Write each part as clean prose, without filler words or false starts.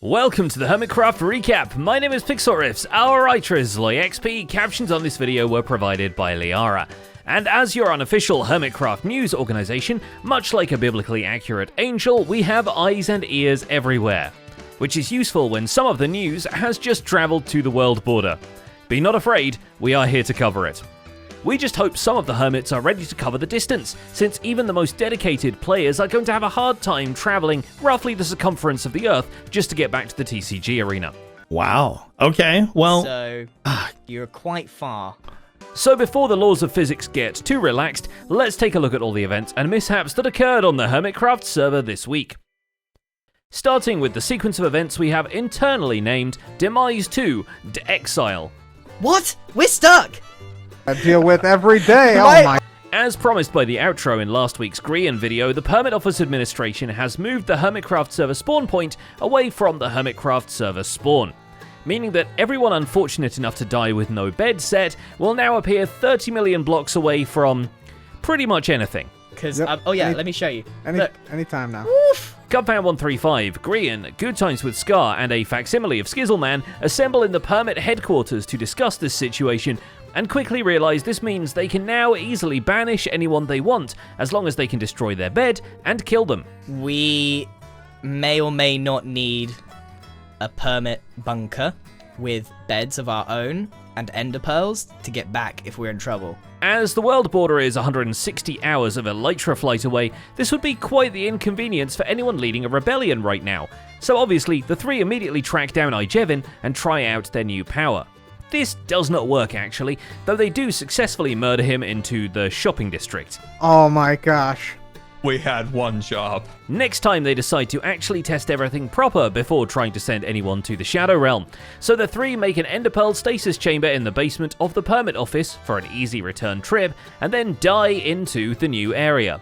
Welcome to the Hermitcraft recap. My name is Pixelriffs. Our writer is LoyXP. Captions on this video were provided by Liara. And as your unofficial Hermitcraft news organization, much like a biblically accurate angel, we have eyes and ears everywhere, which is useful when some of the news has just traveled to the world border. Be not afraid, we are here to cover it. We just hope some of the hermits are ready to cover the distance, since even the most dedicated players are going to have a hard time traveling roughly the circumference of the Earth just to get back to the TCG arena. Wow. Okay, well... So, you're quite far. So before the laws of physics get too relaxed, let's take a look at all the events and mishaps that occurred on the Hermitcraft server this week. Starting with the sequence of events we have internally named Demise 2, Exile. What? We're stuck! I deal with every day. Oh my. As promised by the outro in last week's Grian video, the Permit Office Administration has moved the Hermitcraft server spawn point away from the Hermitcraft server spawn, meaning that everyone unfortunate enough to die with no bed set will now appear 30 million blocks away from pretty much anything. Because, let me show you. Look. Anytime now. Woof! Cubfan135, Grian, Good Times with Scar, and a facsimile of Skizzleman assemble in the Permit headquarters to discuss this situation, and quickly realise this means they can now easily banish anyone they want, as long as they can destroy their bed and kill them. We may or may not need a permit bunker with beds of our own and ender pearls to get back if we're in trouble. As the world border is 160 hours of Elytra flight away, this would be quite the inconvenience for anyone leading a rebellion right now. So obviously, the three immediately track down Ijevin and try out their new power. This does not work actually, though they do successfully murder him into the shopping district. Oh my gosh. We had one job. Next time they decide to actually test everything proper before trying to send anyone to the Shadow Realm. So the three make an Enderpearl stasis chamber in the basement of the Permit Office for an easy return trip, and then die into the new area.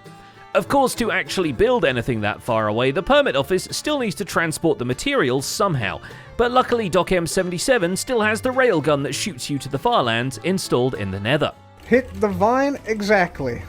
Of course, to actually build anything that far away, the Permit Office still needs to transport the materials somehow. But luckily, Doc M77 still has the railgun that shoots you to the far lands installed in the Nether. Hit the vine exactly.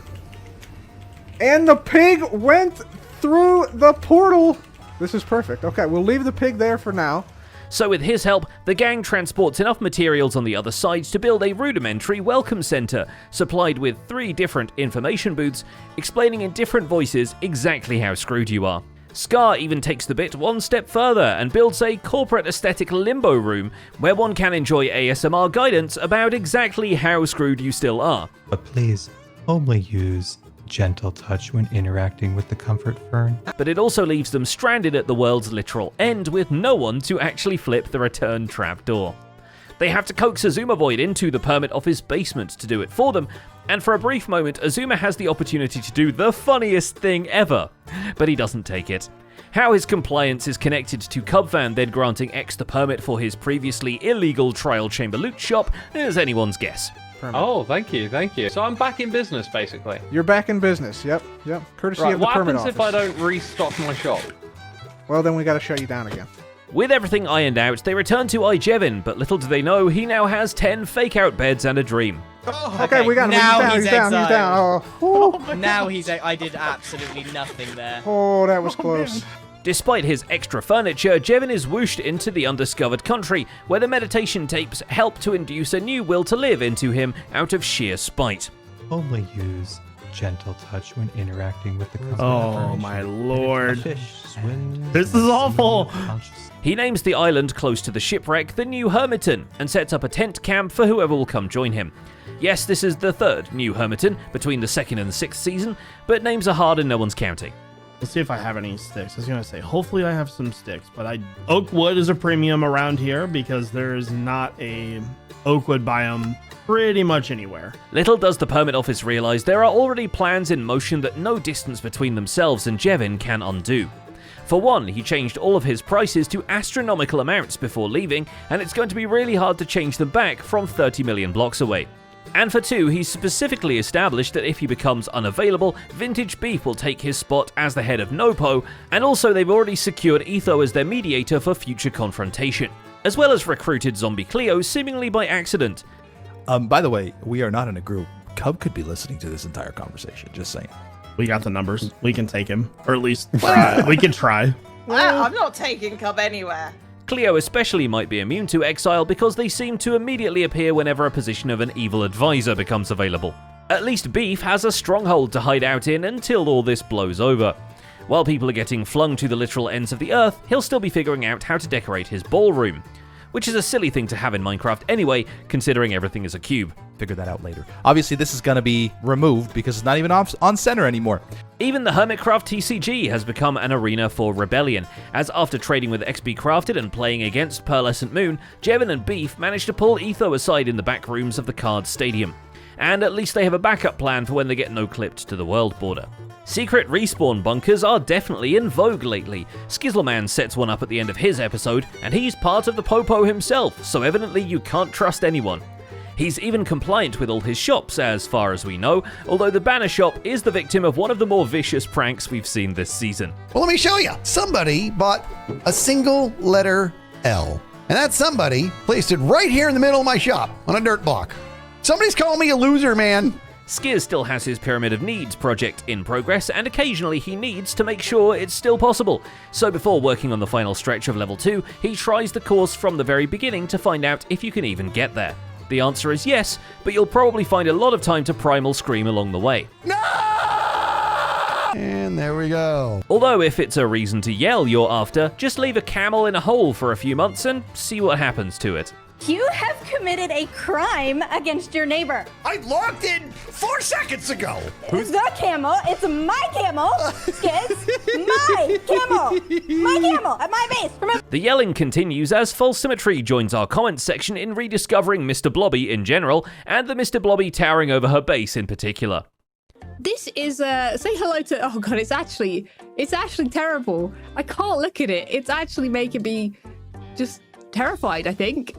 And the pig went through the portal. This is perfect. Okay, we'll leave the pig there for now. So with his help, the gang transports enough materials on the other sides to build a rudimentary welcome center, supplied with 3 different information booths, explaining in different voices exactly how screwed you are. Scar even takes the bit one step further and builds a corporate aesthetic limbo room, where one can enjoy ASMR guidance about exactly how screwed you still are. But please, only use gentle touch when interacting with the comfort fern. But it also leaves them stranded at the world's literal end with no one to actually flip the return trapdoor. They have to coax Azuma Void into the Permit Office basement to do it for them, and for a brief moment Azuma has the opportunity to do the funniest thing ever, but he doesn't take it. How his compliance is connected to Cubfan then granting X the permit for his previously illegal trial chamber loot shop is anyone's guess. Oh, thank you. So I'm back in business, basically. You're back in business. Yep. Courtesy of the Permit Office. What happens if I don't restock my shop? Well, then we gotta shut you down again. With everything ironed out, they return to Ijevin, but little do they know, he now has 10 fake-out beds and a dream. Oh, okay, we got him. Now He's down. Oh, Now I did absolutely nothing there. oh, that was close. Despite his extra furniture, Jevin is whooshed into the undiscovered country, where the meditation tapes help to induce a new will to live into him out of sheer spite. Only use gentle touch when interacting with the comfort Oh fern. my lord. A fish swims This is awful. unconscious. He names the island close to the shipwreck the New Hermiton, and sets up a tent camp for whoever will come join him. Yes, this is the 3rd New Hermiton between the 2nd and the 6th season, but names are hard and no one's counting. Let's see if I have any sticks. I was gonna say, hopefully I have some sticks, but oak wood is a premium around here because there is not a oak wood biome pretty much anywhere. Little does the Permit Office realise there are already plans in motion that no distance between themselves and Jevin can undo. For one, he changed all of his prices to astronomical amounts before leaving, and it's going to be really hard to change them back from 30 million blocks away. And for 2, he's specifically established that if he becomes unavailable, Vintage Beef will take his spot as the head of Nopo, and also they've already secured Etho as their mediator for future confrontation, as well as recruited Zombie Cleo seemingly by accident. By the way, we are not in a group. Cub could be listening to this entire conversation, just saying. We got the numbers. We can take him, or at least try. We can try. I'm not taking Cub anywhere. Cleo especially might be immune to exile because they seem to immediately appear whenever a position of an evil advisor becomes available. At least Beef has a stronghold to hide out in until all this blows over. While people are getting flung to the literal ends of the earth, he'll still be figuring out how to decorate his ballroom. Which is a silly thing to have in Minecraft anyway, considering everything is a cube. Figure that out later. Obviously, this is going to be removed because it's not even on center anymore. Even the Hermitcraft TCG has become an arena for rebellion, as after trading with XP Crafted and playing against Pearlescent Moon, Jevin and Beef managed to pull Etho aside in the back rooms of the Cards Stadium. And at least they have a backup plan for when they get no-clipped to the world border. Secret respawn bunkers are definitely in vogue lately. Skizzleman sets one up at the end of his episode, and he's part of the Popo himself, so evidently you can't trust anyone. He's even compliant with all his shops, as far as we know, although the banner shop is the victim of one of the more vicious pranks we've seen this season. Well, let me show you. Somebody bought a single letter L, and that somebody placed it right here in the middle of my shop on a dirt block. Somebody's calling me a loser, man. Skiz still has his Pyramid of Needs project in progress, and occasionally he needs to make sure it's still possible. So before working on the final stretch of level 2, he tries the course from the very beginning to find out if you can even get there. The answer is yes, but you'll probably find a lot of time to primal scream along the way. No! And there we go. Although if it's a reason to yell you're after, just leave a camel in a hole for a few months and see what happens to it. You have committed a crime against your neighbor. I logged in 4 seconds ago. It's the camel. It's my camel. Skiz. My camel. My camel at my base. Remember. The yelling continues as False Symmetry joins our comments section in rediscovering Mr. Blobby in general, and the Mr. Blobby towering over her base in particular. This is say hello to. Oh god, it's actually terrible. I can't look at it. It's actually making me just terrified, I think.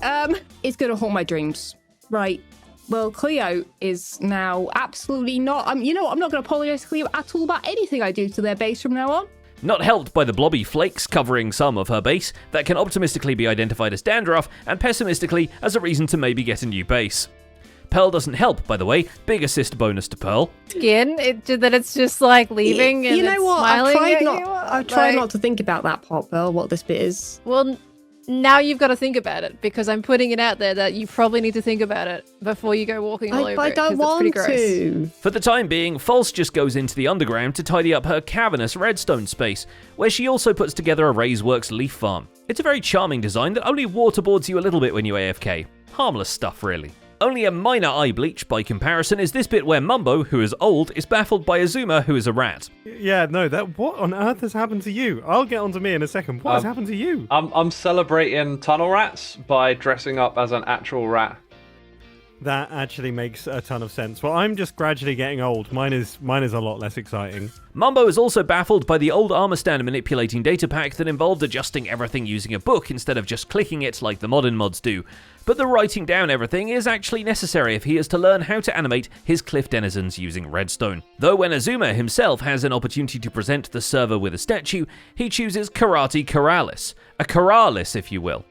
It's gonna haunt my dreams. Right. Well, Cleo is now absolutely not. You know what? I'm not gonna apologize to Cleo at all about anything I do to their base from now on. Not helped by the blobby flakes covering some of her base that can optimistically be identified as dandruff and pessimistically as a reason to maybe get a new base. Pearl doesn't help, by the way. Big assist bonus to Pearl. Skin, that it's just like leaving and you know it's what? smiling I've tried not to think about that part, Pearl, what this bit is. Well, now you've got to think about it, because I'm putting it out there that you probably need to think about it before you go walking all over I it. don't want to. For the time being, False just goes into the underground to tidy up her cavernous redstone space, where she also puts together a Raiseworks leaf farm. It's a very charming design that only waterboards you a little bit when you AFK. Harmless stuff, really. Only a minor eye bleach by comparison is this bit where Mumbo, who is old, is baffled by Azuma, who is a rat. Yeah, no, what on earth has happened to you? I'll get onto me in a second. What has happened to you? I'm celebrating tunnel rats by dressing up as an actual rat. That actually makes a ton of sense. Well, I'm just gradually getting old. Mine is a lot less exciting. Mumbo is also baffled by the old armor stand manipulating data pack that involved adjusting everything using a book instead of just clicking it like the modern mods do. But the writing down everything is actually necessary if he is to learn how to animate his cliff denizens using redstone. Though when Azuma himself has an opportunity to present the server with a statue, he chooses Karate Karalis. A Karalis, if you will.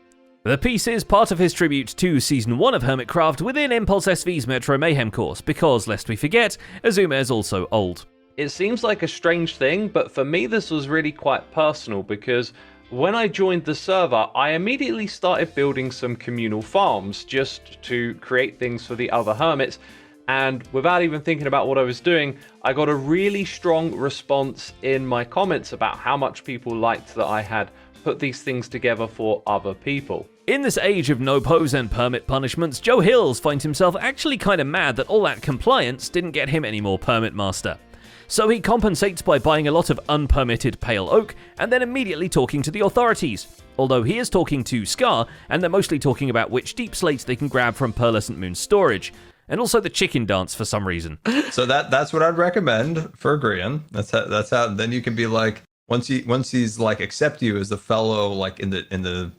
The piece is part of his tribute to Season 1 of Hermitcraft within Impulse SV's Metro Mayhem course, because, lest we forget, Azuma is also old. It seems like a strange thing, but for me this was really quite personal, because when I joined the server, I immediately started building some communal farms just to create things for the other hermits, and without even thinking about what I was doing, I got a really strong response in my comments about how much people liked that I had put these things together for other people. In this age of no pose and permit punishments, Joe Hills finds himself actually kind of mad that all that compliance didn't get him any more Permit Master. So he compensates by buying a lot of unpermitted pale oak and then immediately talking to the authorities. Although he is talking to Scar, and they're mostly talking about which deep slates they can grab from Pearlescent Moon's storage. And also the chicken dance for some reason. So that's what I'd recommend for agreeing. That's how then you can be like, once he's like accept you as a fellow like in the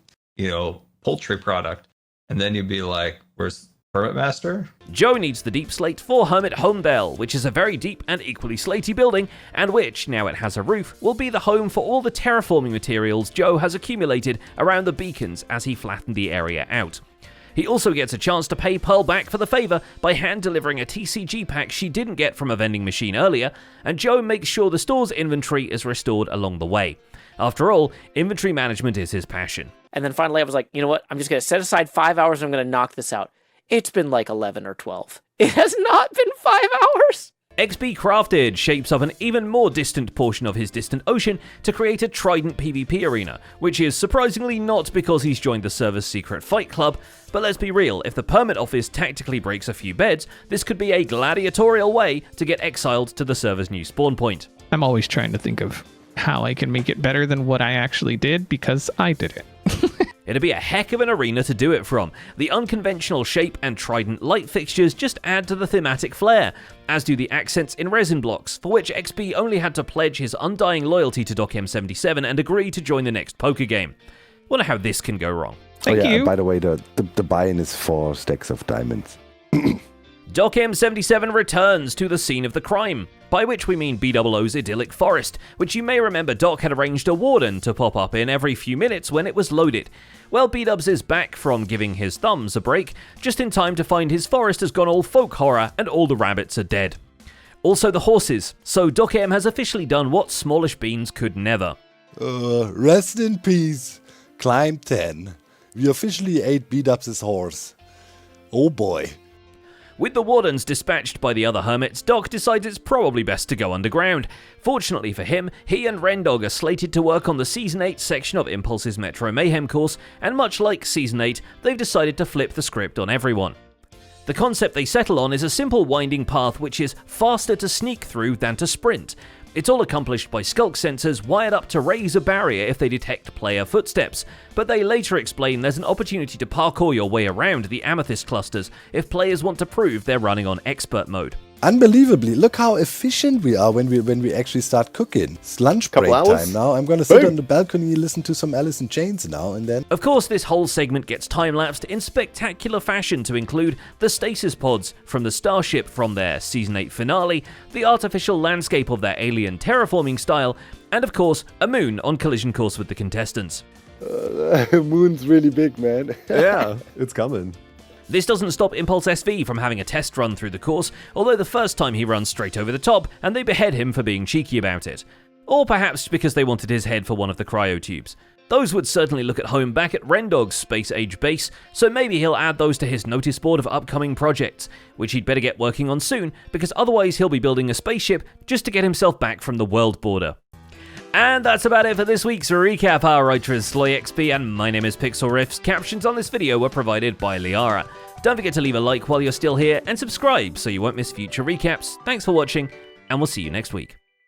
poultry product, and then you'd be like, where's Permit Master? Joe needs the deep slate for Hermit Homedale, which is a very deep and equally slaty building, and which, now it has a roof, will be the home for all the terraforming materials Joe has accumulated around the beacons as he flattened the area out. He also gets a chance to pay Pearl back for the favor by hand-delivering a TCG pack she didn't get from a vending machine earlier, and Joe makes sure the store's inventory is restored along the way. After all, inventory management is his passion. And then finally I was like, you know what? I'm just going to set aside 5 hours and I'm going to knock this out. It's been like 11 or 12. It has not been 5 hours. XP Crafted shapes up an even more distant portion of his distant ocean to create a Trident PvP arena, which is surprisingly not because he's joined the server's secret fight club, but let's be real, if the permit office tactically breaks a few beds, this could be a gladiatorial way to get exiled to the server's new spawn point. I'm always trying to think of how I can make it better than what I actually did because I did it. It'd be a heck of an arena to do it from. The unconventional shape and Trident light fixtures just add to the thematic flair, as do the accents in resin blocks, for which XP only had to pledge his undying loyalty to DocM77 and agree to join the next poker game. Wonder how this can go wrong. Thank you. By the way, the buy-in is 4 stacks of diamonds. DocM77 returns to the scene of the crime, by which we mean B00's idyllic forest, which you may remember Doc had arranged a warden to pop up in every few minutes when it was loaded. Well, B-Dubs is back from giving his thumbs a break, just in time to find his forest has gone all folk horror and all the rabbits are dead. Also the horses, so DocM has officially done what Smallish Beans could never. Rest in peace. Climb 10. We officially ate B-Dubs' horse. Oh boy. With the wardens dispatched by the other hermits, Doc decides it's probably best to go underground. Fortunately for him, he and Rendog are slated to work on the Season 8 section of Impulse's Metro Mayhem course, and much like Season 8, they've decided to flip the script on everyone. The concept they settle on is a simple winding path which is faster to sneak through than to sprint. It's all accomplished by skulk sensors wired up to raise a barrier if they detect player footsteps, but they later explain there's an opportunity to parkour your way around the amethyst clusters if players want to prove they're running on expert mode. Unbelievably, look how efficient we are when we actually start cooking. It's lunch break time now. I'm gonna sit on the balcony, listen to some Alice in Chains now, and then... Of course, this whole segment gets time-lapsed in spectacular fashion to include the stasis pods from the Starship from their Season 8 finale, the artificial landscape of their alien terraforming style, and of course, a moon on collision course with the contestants. Moon's really big, man. Yeah, it's coming. This doesn't stop Impulse SV from having a test run through the course, although the first time he runs straight over the top, and they behead him for being cheeky about it. Or perhaps because they wanted his head for one of the cryotubes. Those would certainly look at home back at Rendog's Space Age base, so maybe he'll add those to his notice board of upcoming projects, which he'd better get working on soon, because otherwise he'll be building a spaceship just to get himself back from the world border. And that's about it for this week's recap. Our writer is SloyXP, and my name is Pixel Riffs. Captions on this video were provided by Liara. Don't forget to leave a like while you're still here, and subscribe so you won't miss future recaps. Thanks for watching, and we'll see you next week.